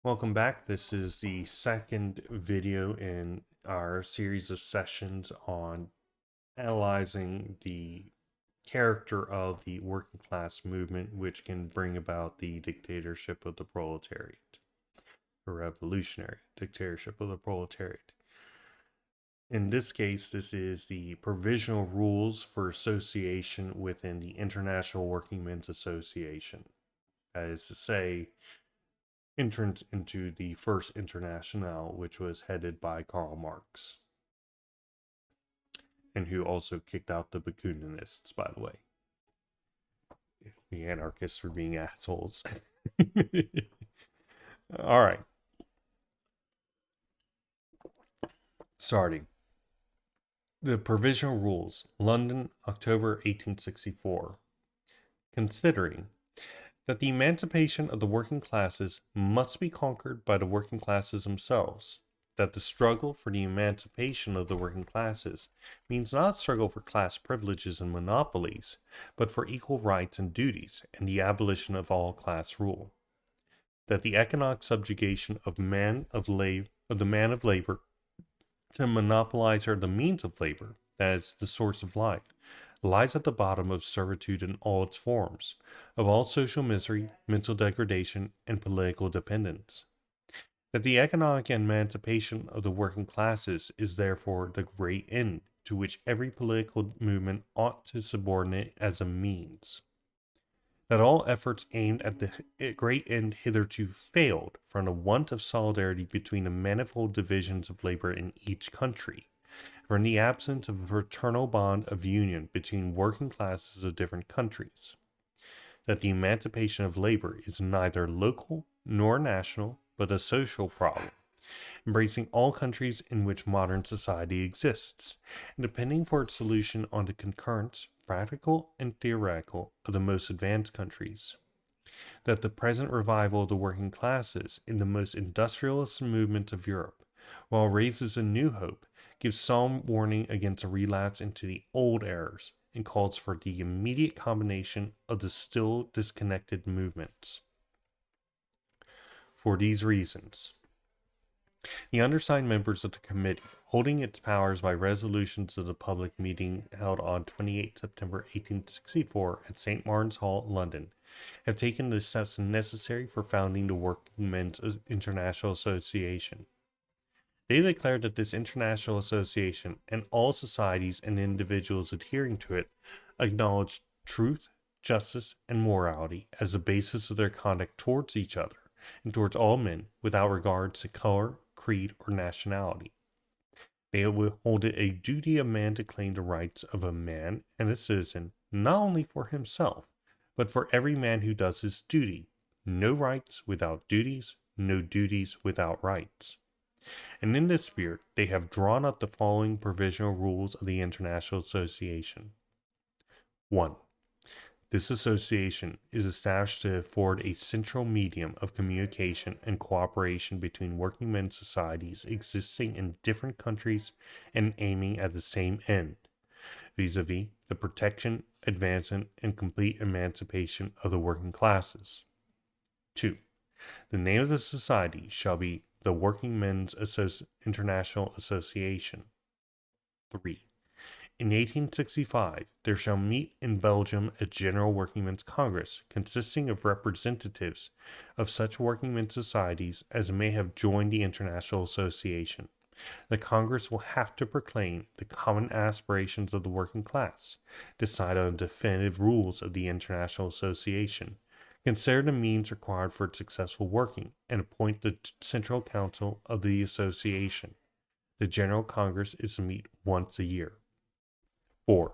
Welcome back. This is the second video in our series of sessions on analyzing the character of the working class movement, which can bring about the dictatorship of the proletariat, or revolutionary dictatorship of the proletariat. In this case, this is the provisional rules for association within the International Working Men's Association. That is to say, entrance into the First Internationale, which was headed by Karl Marx, and who also kicked out the Bakuninists, by the way. The anarchists were being assholes. All right. Starting. The Provisional Rules, London, October 1864. Considering that the emancipation of the working classes must be conquered by the working classes themselves, that the struggle for the emancipation of the working classes means not a struggle for class privileges and monopolies, but for equal rights and duties and the abolition of all class rule, that the economic subjugation of the man of labor to monopolize the means of labor, that is the source of life, lies at the bottom of servitude in all its forms, of all social misery, mental degradation, and political dependence. That the economic emancipation of the working classes is therefore the great end to which every political movement ought to subordinate as a means. That all efforts aimed at the great end hitherto failed from the want of solidarity between the manifold divisions of labor in each country, from the absence of a fraternal bond of union between working classes of different countries. That the emancipation of labor is neither local nor national, but a social problem, embracing all countries in which modern society exists, and depending for its solution on the concurrence, practical and theoretical, of the most advanced countries. That the present revival of the working classes in the most industrialist movements of Europe, while it raises a new hope, gives solemn warning against a relapse into the old errors, and calls for the immediate combination of the still disconnected movements. For these reasons, the undersigned members of the committee, holding its powers by resolutions of the public meeting held on 28 September 1864 at St. Martin's Hall, London, have taken the steps necessary for founding the Working Men's International Association. They declare that this international association and all societies and individuals adhering to it acknowledge truth, justice, and morality as the basis of their conduct towards each other and towards all men without regard to color, creed, or nationality. They will hold it a duty of man to claim the rights of a man and a citizen not only for himself, but for every man who does his duty. No rights without duties, no duties without rights. And in this spirit, they have drawn up the following provisional rules of the International Association. 1. This association is established to afford a central medium of communication and cooperation between working men's societies existing in different countries and aiming at the same end, vis-a-vis the protection, advancement, and complete emancipation of the working classes. 2. The name of the society shall be the Working Men's International Association. 3. In 1865, there shall meet in Belgium a General Workingmen's Congress, consisting of representatives of such workingmen's societies as may have joined the International Association. The Congress will have to proclaim the common aspirations of the working class, decide on the definitive rules of the International Association, consider the means required for its successful working, and appoint the Central Council of the Association. The General Congress is to meet once a year. 4.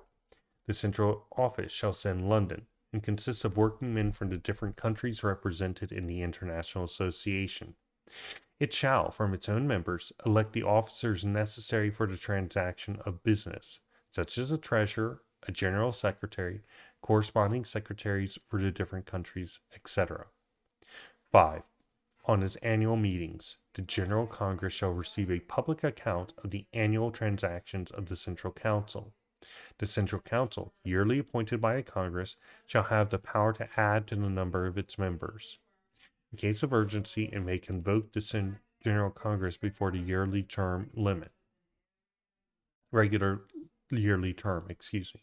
The central office shall sit in London, and consists of working men from the different countries represented in the International Association. It shall, from its own members, elect the officers necessary for the transaction of business, such as a treasurer, a general secretary, corresponding secretaries for the different countries, etc. 5. On its annual meetings, the General Congress shall receive a public account of the annual transactions of the Central Council. The Central Council, yearly appointed by a Congress, shall have the power to add to the number of its members. in case of urgency and may convoke the General Congress before the yearly term limit. Regular yearly term, excuse me.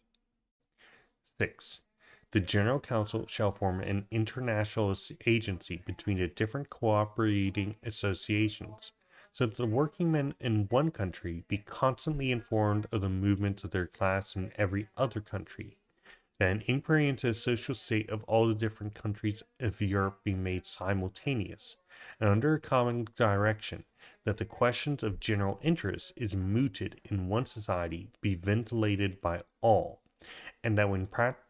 6. The General Council shall form an international agency between the different cooperating associations, so that the working men in one country be constantly informed of the movements of their class in every other country, that an inquiry into the social state of all the different countries of Europe be made simultaneous, and under a common direction, that the questions of general interest is mooted in one society be ventilated by all, and that when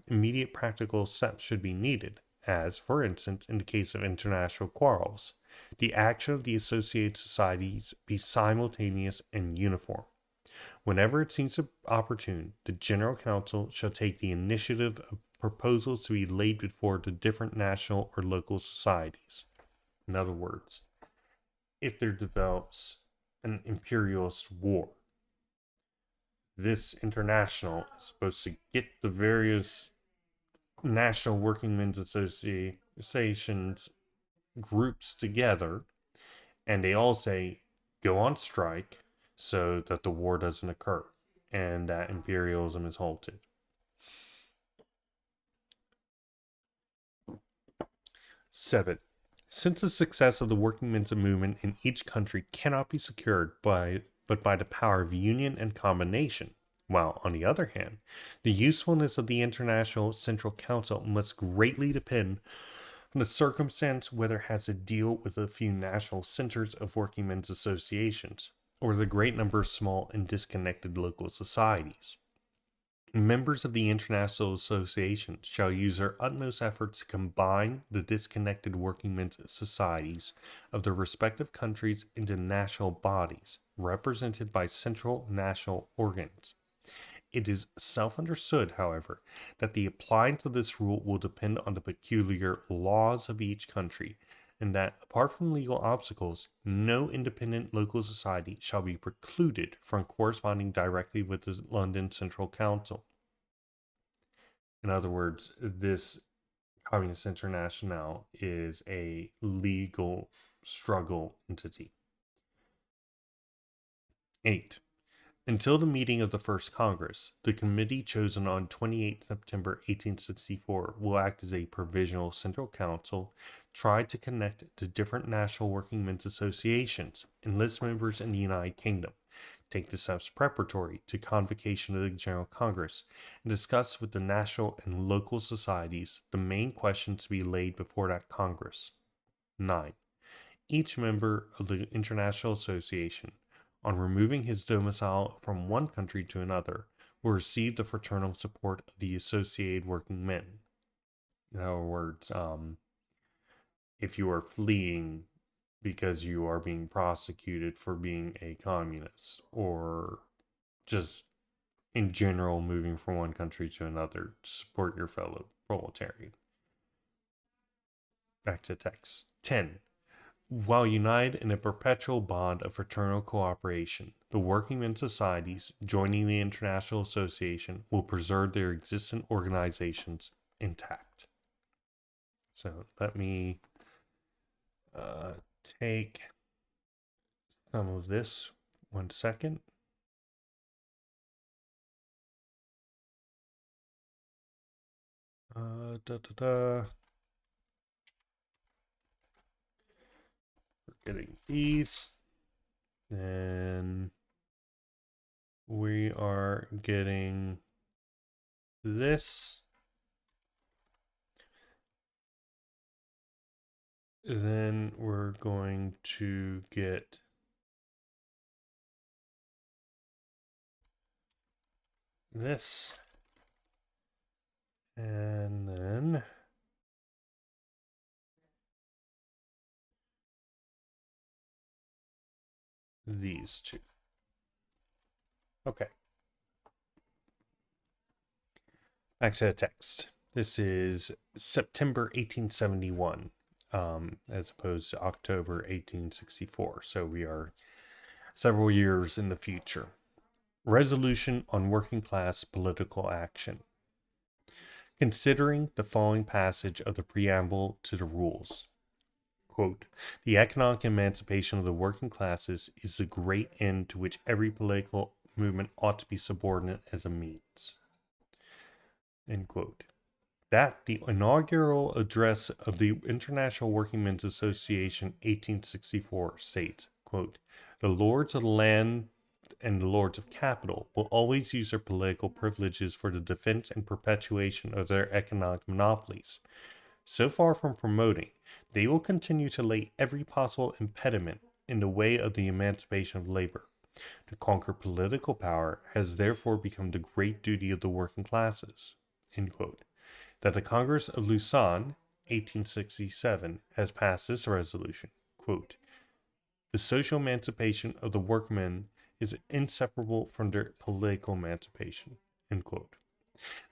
immediate practical steps should be needed, as, for instance, in the case of international quarrels, the action of the associated societies be simultaneous and uniform. Whenever it seems opportune, the General Council shall take the initiative of proposals to be laid before the different national or local societies. In other words, if there develops an imperialist war, this international is supposed to get the various national working men's associations groups together, and they all say, go on strike so that the war doesn't occur and that imperialism is halted. 7. Since the success of the working men's movement in each country cannot be secured but by the power of union and combination, while, on the other hand, the usefulness of the International Central Council must greatly depend on the circumstance whether it has to deal with a few national centers of working men's associations, or the great number of small and disconnected local societies. Members of the International Association shall use their utmost efforts to combine the disconnected working men's societies of their respective countries into national bodies, represented by central national organs. It is self-understood, however, that the appliance of this rule will depend on the peculiar laws of each country, and that, apart from legal obstacles, no independent local society shall be precluded from corresponding directly with the London Central Council. In other words, this Communist International is a legal struggle entity. 8. Until the meeting of the First Congress, the committee chosen on 28 September 1864 will act as a provisional central council, try to connect the different national working men's associations, enlist members in the United Kingdom, take the steps preparatory to convocation of the General Congress, and discuss with the national and local societies the main questions to be laid before that Congress. 9. Each member of the International Association, on removing his domicile from one country to another, will receive the fraternal support of the associated working men. In other words, if you are fleeing because you are being prosecuted for being a communist, or just in general moving from one country to another to support your fellow proletariat. Back to text. 10. While united in a perpetual bond of fraternal cooperation, the working men's societies joining the International Association will preserve their existing organizations intact. So let me take some of this 1 second. We're getting these. Then we are getting this. Then we're going to get this. And then these two. Okay. Back to the text. This is September 1871, as opposed to October 1864. So we are several years in the future. Resolution on working class political action. Considering the following passage of the preamble to the rules. Quote, the economic emancipation of the working classes is the great end to which every political movement ought to be subordinate as a means. End quote. That the inaugural address of the International Workingmen's Association 1864 states, quote, the lords of the land and the lords of capital will always use their political privileges for the defense and perpetuation of their economic monopolies. So far from promoting, they will continue to lay every possible impediment in the way of the emancipation of labor. To conquer political power has therefore become the great duty of the working classes. End quote. That the Congress of Lausanne, 1867, has passed this resolution, quote, the social emancipation of the workmen is inseparable from their political emancipation, end quote.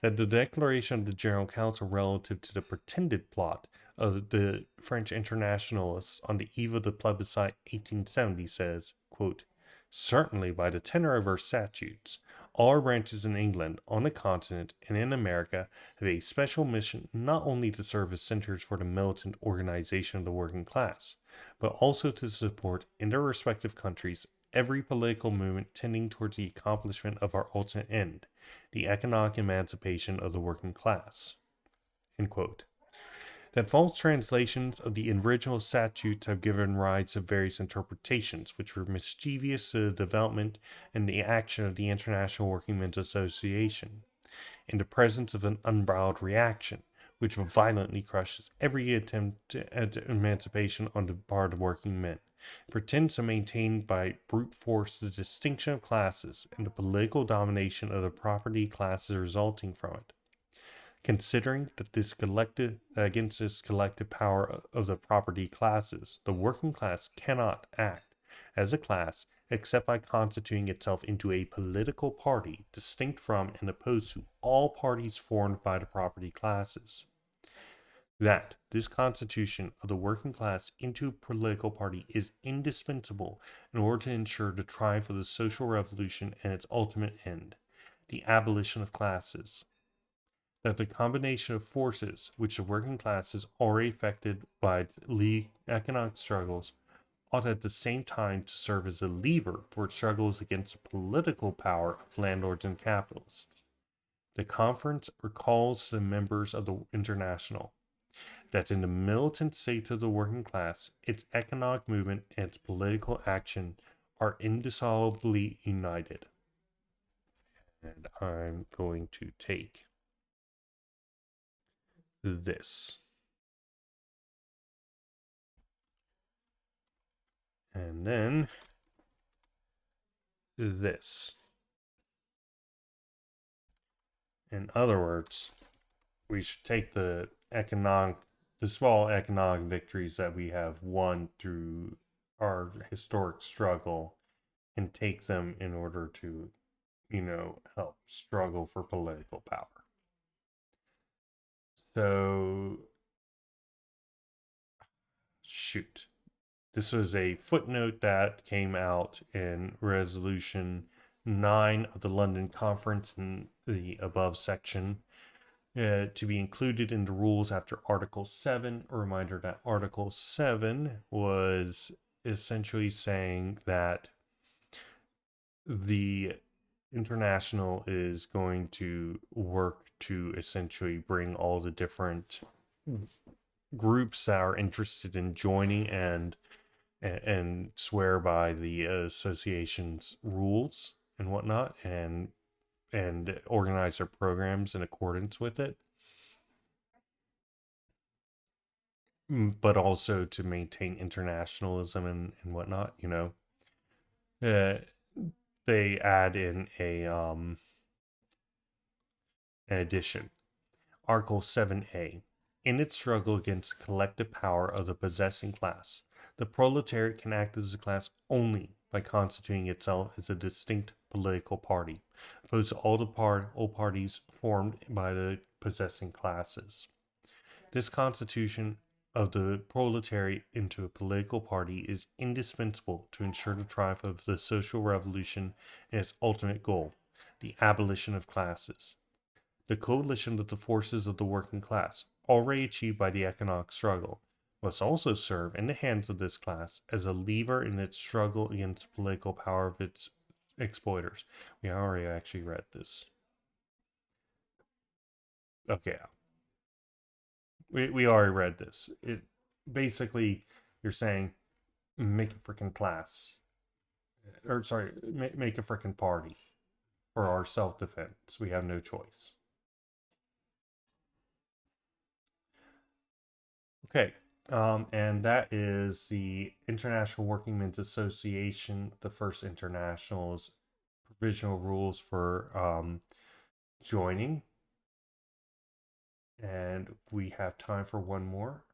That the declaration of the General Council relative to the pretended plot of the French internationalists on the eve of the plebiscite 1870 says, quote, certainly by the tenor of our statutes, all our branches in England, on the continent, and in America have a special mission not only to serve as centers for the militant organization of the working class, but also to support in their respective countries every political movement tending towards the accomplishment of our ultimate end, the economic emancipation of the working class. End quote. That false translations of the original statutes have given rise to various interpretations, which were mischievous to the development and the action of the International Workingmen's Association, in the presence of an unbridled reaction, which violently crushes every attempt at emancipation on the part of working men, pretends to maintain by brute force the distinction of classes and the political domination of the property classes resulting from it. Considering that against this collective power of the property classes, the working class cannot act as a class except by constituting itself into a political party distinct from and opposed to all parties formed by the property classes. That this constitution of the working class into a political party is indispensable in order to ensure the triumph of the social revolution and its ultimate end, the abolition of classes. That the combination of forces which the working class is already affected by economic struggles ought at the same time to serve as a lever for its struggles against the political power of landlords and capitalists. The conference recalls the members of the International that in the militant state of the working class, its economic movement and its political action are indissolubly united. And I'm going to take this. And then this. In other words, we should take the small economic victories that we have won through our historic struggle and take them in order to, help struggle for political power. So, shoot. This was a footnote that came out in Resolution 9 of the London Conference in the above section, to be included in the rules after Article 7. A reminder that Article 7 was essentially saying that the International is going to work to essentially bring all the different groups that are interested in joining and swear by the association's rules and whatnot, and organize their programs in accordance with it, but also to maintain internationalism and whatnot. They add in an addition. Article 7a. In its struggle against the collective power of the possessing class, the proletariat can act as a class only by constituting itself as a distinct political party, opposed to all parties formed by the possessing classes. This constitution of the proletariat into a political party is indispensable to ensure the triumph of the social revolution and its ultimate goal, the abolition of classes. The coalition of the forces of the working class, already achieved by the economic struggle, must also serve in the hands of this class as a lever in its struggle against the political power of its exploiters. We already actually read this. Okay, we already read this. It basically, you're saying make a freaking class, or sorry, make a freaking party for our self-defense. We have no choice. Okay, and that is the International Working Men's Association, the first international's provisional rules for joining. And we have time for one more.